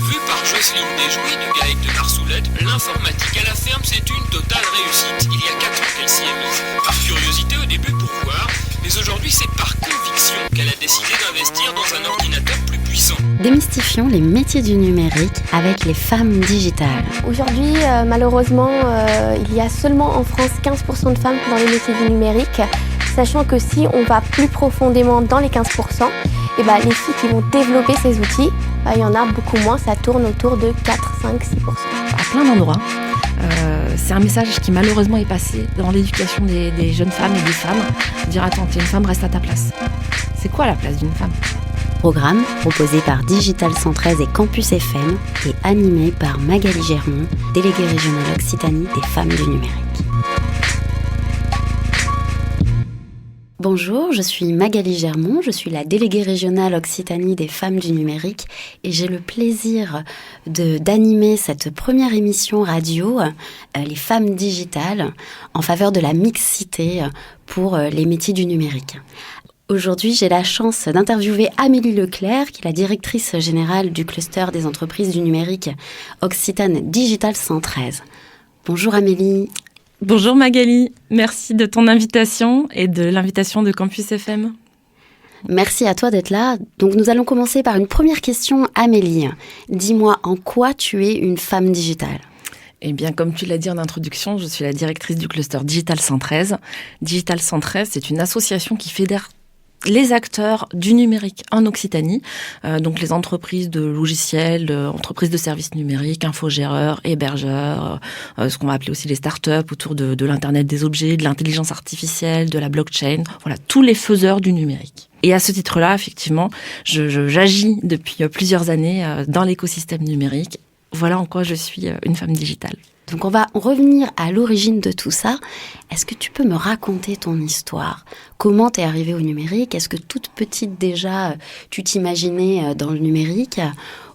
Vu par Jocelyne Desjouy de Gaëc de Marsoulette, l'informatique à la ferme c'est une totale réussite. Il y a 4 ans qu'elle s'y est mise. Par curiosité au début pour voir, mais aujourd'hui c'est par conviction qu'elle a décidé d'investir dans un ordinateur plus puissant. Démystifions les métiers du numérique avec les femmes digitales. Aujourd'hui, malheureusement, il y a seulement en France 15% de femmes dans les métiers du numérique, sachant que si on va plus profondément dans les 15%, les filles qui vont développer ces outils, il y en a beaucoup moins, ça tourne autour de 4, 5, 6%. À plein d'endroits. C'est un message qui malheureusement est passé dans l'éducation des jeunes femmes et des femmes. Dire attends, t'es une femme, reste à ta place. C'est quoi la place d'une femme ? Programme proposé par Digital 113 et Campus FM et animé par Magali Germont, déléguée régionale Occitanie des femmes du numérique. Bonjour, je suis Magali Germont, je suis la déléguée régionale Occitanie des femmes du numérique et j'ai le plaisir d'animer cette première émission radio, les femmes digitales, en faveur de la mixité pour les métiers du numérique. Aujourd'hui, j'ai la chance d'interviewer Amélie Leclerc, qui est la directrice générale du cluster des entreprises du numérique Occitane Digital 113. Bonjour Amélie. Bonjour Magali, merci de ton invitation et de l'invitation de Campus FM. Merci à toi d'être là. Donc nous allons commencer par une première question. Amélie, dis-moi en quoi tu es une femme digitale ? Eh bien, comme tu l'as dit en introduction, je suis la directrice du cluster Digital 113. Digital 113, c'est une association qui fédère les acteurs du numérique en Occitanie, donc les entreprises de logiciels, entreprises de services numériques, infogéreurs, hébergeurs, ce qu'on va appeler aussi les startups autour de l'Internet des objets, de l'intelligence artificielle, de la blockchain, voilà, tous les faiseurs du numérique. Et à ce titre-là, effectivement, j'agis depuis plusieurs années dans l'écosystème numérique. Voilà en quoi je suis une femme digitale. Donc on va revenir à l'origine de tout ça. Est-ce que tu peux me raconter ton histoire ? Comment t'es arrivée au numérique ? Est-ce que toute petite déjà, tu t'imaginais dans le numérique ?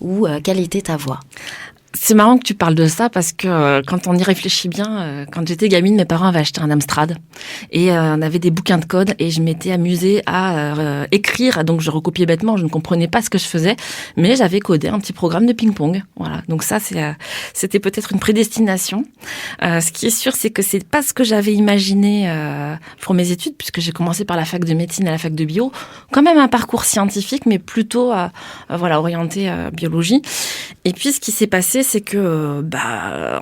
Ou quelle était ta voie ? C'est marrant que tu parles de ça parce que quand on y réfléchit bien, quand j'étais gamine, mes parents avaient acheté un Amstrad et on avait des bouquins de code et je m'étais amusée à écrire. Donc je recopiais bêtement, je ne comprenais pas ce que je faisais, mais j'avais codé un petit programme de ping-pong. Voilà. Donc ça, c'était peut-être une prédestination. Ce qui est sûr, c'est que c'est pas ce que j'avais imaginé pour mes études, puisque j'ai commencé par la fac de médecine à la fac de bio, quand même un parcours scientifique, mais plutôt orienté biologie. Et puis ce qui s'est passé, c'est que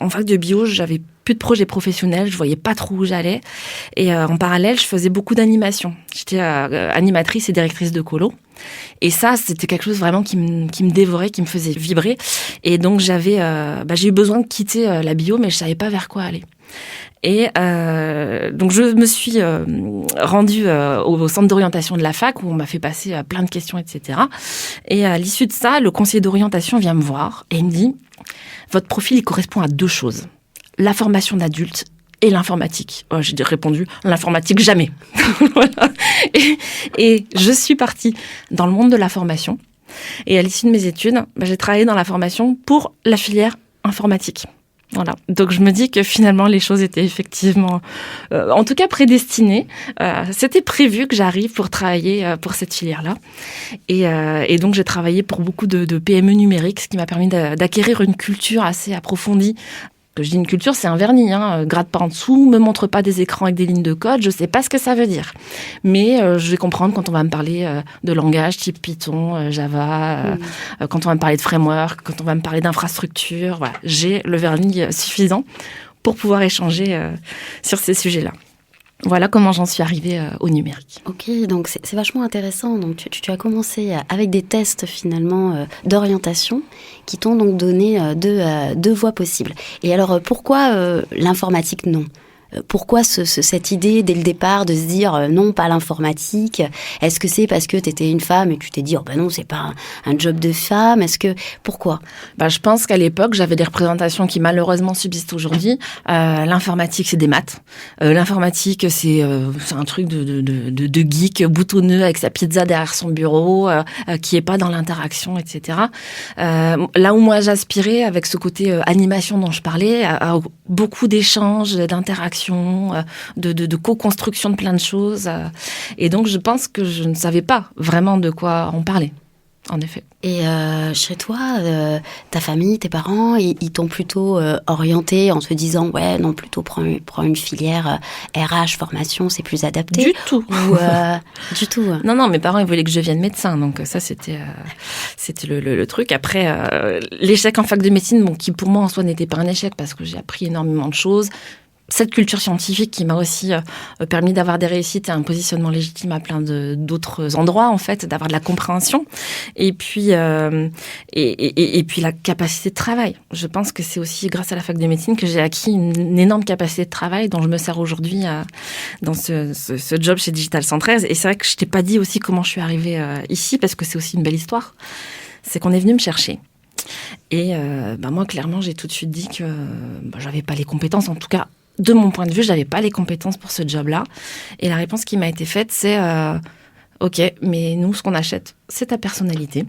en fac de bio, j'avais plus de projets professionnels, je voyais pas trop où j'allais. Et en parallèle, je faisais beaucoup d'animation. J'étais animatrice et directrice de colo. Et ça, c'était quelque chose vraiment qui me dévorait, qui me faisait vibrer. Et donc j'ai eu besoin de quitter la bio, mais je savais pas vers quoi aller. Et donc je me suis rendue au centre d'orientation de la fac où on m'a fait passer plein de questions, etc. Et à l'issue de ça, le conseiller d'orientation vient me voir et il me dit « Votre profil, il correspond à 2 choses. La formation d'adulte et l'informatique. » J'ai répondu « L'informatique, jamais. » Voilà. Et je suis partie dans le monde de la formation. Et à l'issue de mes études, j'ai travaillé dans la formation pour la filière informatique. Voilà. Donc je me dis que finalement les choses étaient effectivement, en tout cas prédestinées. C'était prévu que j'arrive pour travailler pour cette filière-là. Et donc j'ai travaillé pour beaucoup de PME numériques, ce qui m'a permis d'acquérir une culture assez approfondie. Que je dis une culture, c'est un vernis, gratte pas en dessous, me montre pas des écrans avec des lignes de code, je sais pas ce que ça veut dire. Mais je vais comprendre quand on va me parler de langage type Python, Java, quand on va me parler de framework, quand on va me parler d'infrastructure. Voilà, j'ai le vernis suffisant pour pouvoir échanger sur ces sujets-là. Voilà comment j'en suis arrivée au numérique. Ok, donc c'est vachement intéressant. Donc tu as commencé avec des tests finalement d'orientation qui t'ont donc donné deux voies possibles. Et alors pourquoi l'informatique non ? Pourquoi cette idée dès le départ de se dire non, pas l'informatique ? Est-ce que c'est parce que tu étais une femme et tu t'es dit non, c'est pas un job de femme ? Pourquoi ? Je pense qu'à l'époque, j'avais des représentations qui malheureusement subsistent aujourd'hui. L'informatique, c'est des maths. L'informatique, c'est un truc de geek boutonneux avec sa pizza derrière son bureau, qui est pas dans l'interaction, etc. Là où moi j'aspirais avec ce côté animation dont je parlais, à beaucoup d'échanges, d'interactions, de co-construction de plein de choses. Et donc, je pense que je ne savais pas vraiment de quoi on parlait. En effet. Et chez toi, ta famille, tes parents, ils t'ont plutôt orienté en te disant ouais, non, plutôt prends une filière RH, formation, c'est plus adapté. Du tout. Ou du tout. Non, mes parents ils voulaient que je devienne médecin, donc ça c'était le truc. Après l'échec en fac de médecine, bon, qui pour moi en soi n'était pas un échec parce que j'ai appris énormément de choses. Cette culture scientifique qui m'a aussi permis d'avoir des réussites et un positionnement légitime à plein d'autres endroits, en fait, d'avoir de la compréhension. Et puis, et puis la capacité de travail. Je pense que c'est aussi grâce à la fac de médecine que j'ai acquis une énorme capacité de travail dont je me sers aujourd'hui dans ce job chez Digital 113. Et c'est vrai que je t'ai pas dit aussi comment je suis arrivée ici, parce que c'est aussi une belle histoire. C'est qu'on est venu me chercher. Et moi, clairement, j'ai tout de suite dit que j'avais pas les compétences, en tout cas, de mon point de vue, je n'avais pas les compétences pour ce job-là. Et la réponse qui m'a été faite, c'est OK, mais nous, ce qu'on achète, c'est ta personnalité.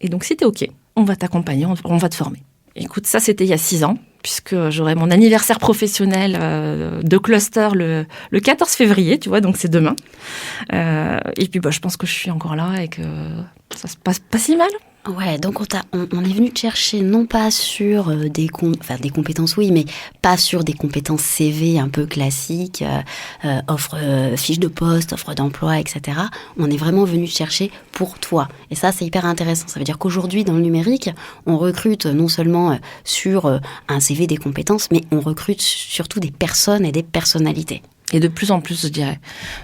Et donc, si tu es OK, on va t'accompagner, on va te former. Écoute, ça, c'était il y a 6 ans, puisque j'aurai mon anniversaire professionnel de cluster le 14 février, tu vois, donc c'est demain. Et puis, je pense que je suis encore là et que ça se passe pas si mal. Ouais, donc on est venu te chercher non pas sur des compétences, oui, mais pas sur des compétences CV un peu classiques, fiche de poste, offre d'emploi, etc. On est vraiment venu te chercher pour toi. Et ça, c'est hyper intéressant. Ça veut dire qu'aujourd'hui, dans le numérique, on recrute non seulement sur un CV des compétences, mais on recrute surtout des personnes et des personnalités. Et de plus en plus, je dirais.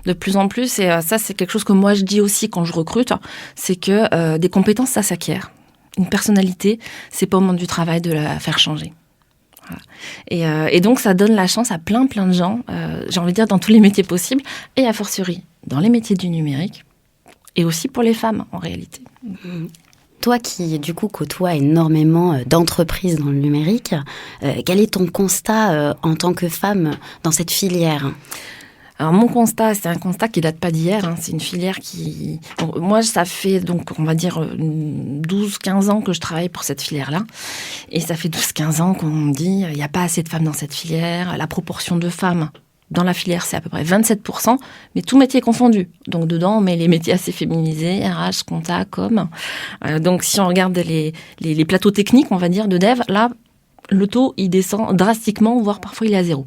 De plus en plus, et ça, c'est quelque chose que moi, je dis aussi quand je recrute, c'est que des compétences, ça s'acquiert. Une personnalité, c'est pas au moment du travail de la faire changer. Voilà. Et donc, ça donne la chance à plein de gens, j'ai envie de dire, dans tous les métiers possibles, et a fortiori, dans les métiers du numérique, et aussi pour les femmes, en réalité. Toi qui, du coup, côtoies énormément d'entreprises dans le numérique, quel est ton constat en tant que femme dans cette filière ? Alors, mon constat, c'est un constat qui date pas d'hier. Hein. C'est une filière qui... Bon, moi, ça fait, donc, on va dire, 12-15 ans que je travaille pour cette filière-là. Et ça fait 12-15 ans qu'on me dit il n'y a pas assez de femmes dans cette filière. La proportion de femmes dans la filière, c'est à peu près 27%, mais tout métier confondu. Donc, dedans, on met les métiers assez féminisés, RH, compta, com. Donc, si on regarde les plateaux techniques, on va dire, de dev, là, le taux, il descend drastiquement, voire parfois, il est à 0.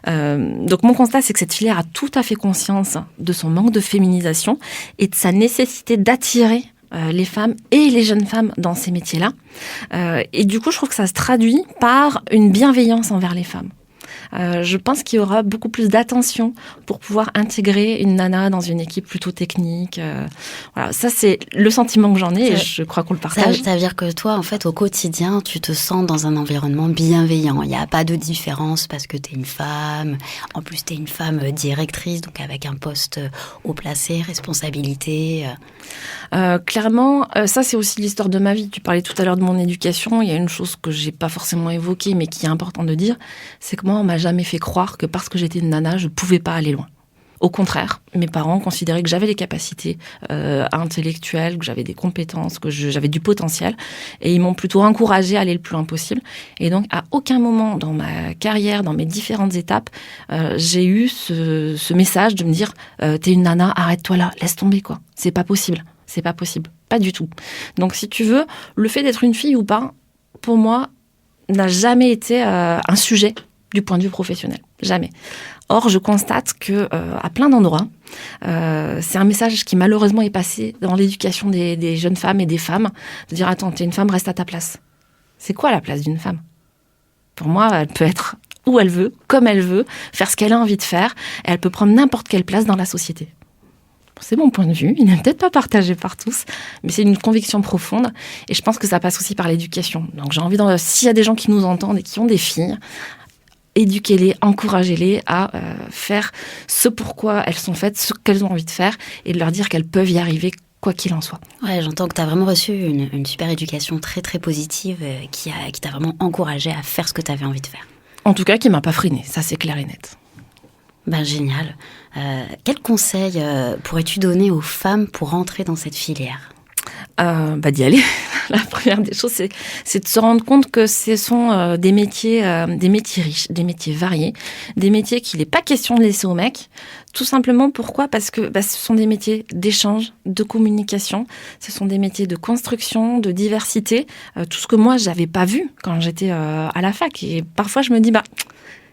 Donc, mon constat, c'est que cette filière a tout à fait conscience de son manque de féminisation et de sa nécessité d'attirer les femmes et les jeunes femmes dans ces métiers-là. Et du coup, je trouve que ça se traduit par une bienveillance envers les femmes. Je pense qu'il y aura beaucoup plus d'attention pour pouvoir intégrer une nana dans une équipe plutôt technique. Voilà, ça c'est le sentiment que j'en ai et je crois qu'on le partage. Ça veut dire que toi, en fait, au quotidien, tu te sens dans un environnement bienveillant. Il n'y a pas de différence parce que tu es une femme. En plus, tu es une femme directrice, donc avec un poste haut placé, responsabilité. Clairement, ça c'est aussi l'histoire de ma vie. Tu parlais tout à l'heure de mon éducation. Il y a une chose que j'ai pas forcément évoquée, mais qui est important de dire, c'est que moi, on m'a jamais fait croire que parce que j'étais une nana, je pouvais pas aller loin. Au contraire, mes parents considéraient que j'avais des capacités intellectuelles, que j'avais des compétences, que j'avais du potentiel. Et ils m'ont plutôt encouragée à aller le plus loin possible. Et donc, à aucun moment dans ma carrière, dans mes différentes étapes, j'ai eu ce message de me dire t'es une nana, arrête-toi là, laisse tomber, quoi. C'est pas possible. C'est pas possible. Pas du tout. Donc, si tu veux, le fait d'être une fille ou pas, pour moi, n'a jamais été un sujet du point de vue professionnel. Jamais. Or, je constate que à plein d'endroits, c'est un message qui malheureusement est passé dans l'éducation des jeunes femmes et des femmes, de dire attends, t'es une femme, reste à ta place. C'est quoi la place d'une femme ? Pour moi, elle peut être où elle veut, comme elle veut, faire ce qu'elle a envie de faire, et elle peut prendre n'importe quelle place dans la société. C'est mon point de vue, il n'est peut-être pas partagé par tous, mais c'est une conviction profonde, et je pense que ça passe aussi par l'éducation. Donc j'ai envie, s'il y a des gens qui nous entendent et qui ont des filles, éduquez-les, encouragez-les à faire ce pourquoi elles sont faites, ce qu'elles ont envie de faire, et de leur dire qu'elles peuvent y arriver quoi qu'il en soit. Ouais, j'entends que tu as vraiment reçu une super éducation très très positive qui t'a vraiment encouragée à faire ce que tu avais envie de faire. En tout cas, qui m'a pas freinée, ça c'est clair et net. Ben génial. Quel conseil pourrais-tu donner aux femmes pour entrer dans cette filière ? D'y aller. La première des choses, c'est de se rendre compte que ce sont des métiers riches, des métiers variés, des métiers qu'il n'est pas question de laisser aux mecs. Tout simplement, pourquoi ? Parce que ce sont des métiers d'échange, de communication, ce sont des métiers de construction, de diversité, tout ce que moi, j'avais pas vu quand j'étais à la fac. Et parfois, je me dis,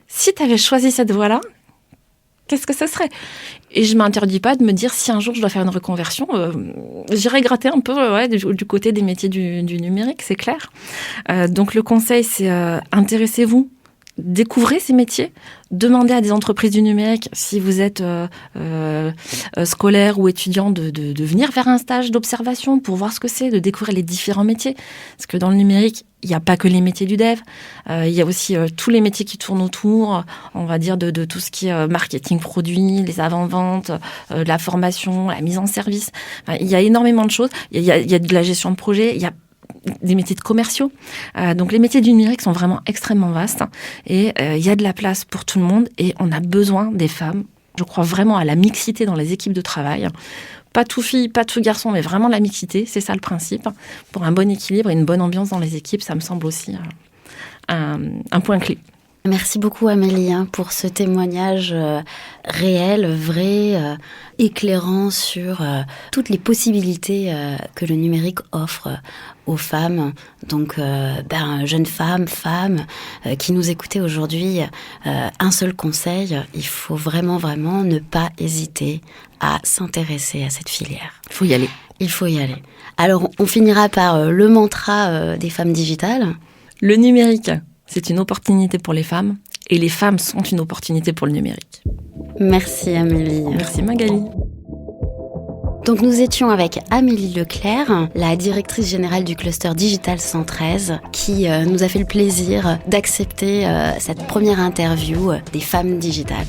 si tu avais choisi cette voie-là, qu'est-ce que ce serait ? Et je m'interdis pas de me dire, si un jour je dois faire une reconversion, j'irai gratter un peu du côté des métiers du numérique, c'est clair. Donc le conseil, c'est intéressez-vous, découvrez ces métiers, demandez à des entreprises du numérique, si vous êtes scolaire ou étudiant, de venir faire un stage d'observation pour voir ce que c'est, de découvrir les différents métiers. Parce que dans le numérique, il n'y a pas que les métiers du dev, il y a aussi tous les métiers qui tournent autour, on va dire, de tout ce qui est marketing produit, les avant-ventes, la formation, la mise en service. Enfin, il y a énormément de choses. Il y a de la gestion de projet, il y a des métiers de commerciaux. Donc les métiers du numérique sont vraiment extrêmement vastes et il y a de la place pour tout le monde et on a besoin des femmes. Je crois vraiment à la mixité dans les équipes de travail. Pas tout fille, pas tout garçon, mais vraiment la mixité, c'est ça le principe. Pour un bon équilibre et une bonne ambiance dans les équipes, ça me semble aussi un point clé. Merci beaucoup Amélie pour ce témoignage réel, vrai, éclairant sur toutes les possibilités que le numérique offre aux femmes. Donc, jeunes femmes qui nous écoutaient aujourd'hui, un seul conseil, il faut vraiment, vraiment ne pas hésiter à s'intéresser à cette filière. Il faut y aller. Il faut y aller. Alors, on finira par le mantra des femmes digitales. Le numérique, c'est une opportunité pour les femmes et les femmes sont une opportunité pour le numérique. Merci Amélie. Merci Magali. Donc nous étions avec Amélie Leclerc, la directrice générale du cluster Digital 113, qui nous a fait le plaisir d'accepter cette première interview des femmes digitales.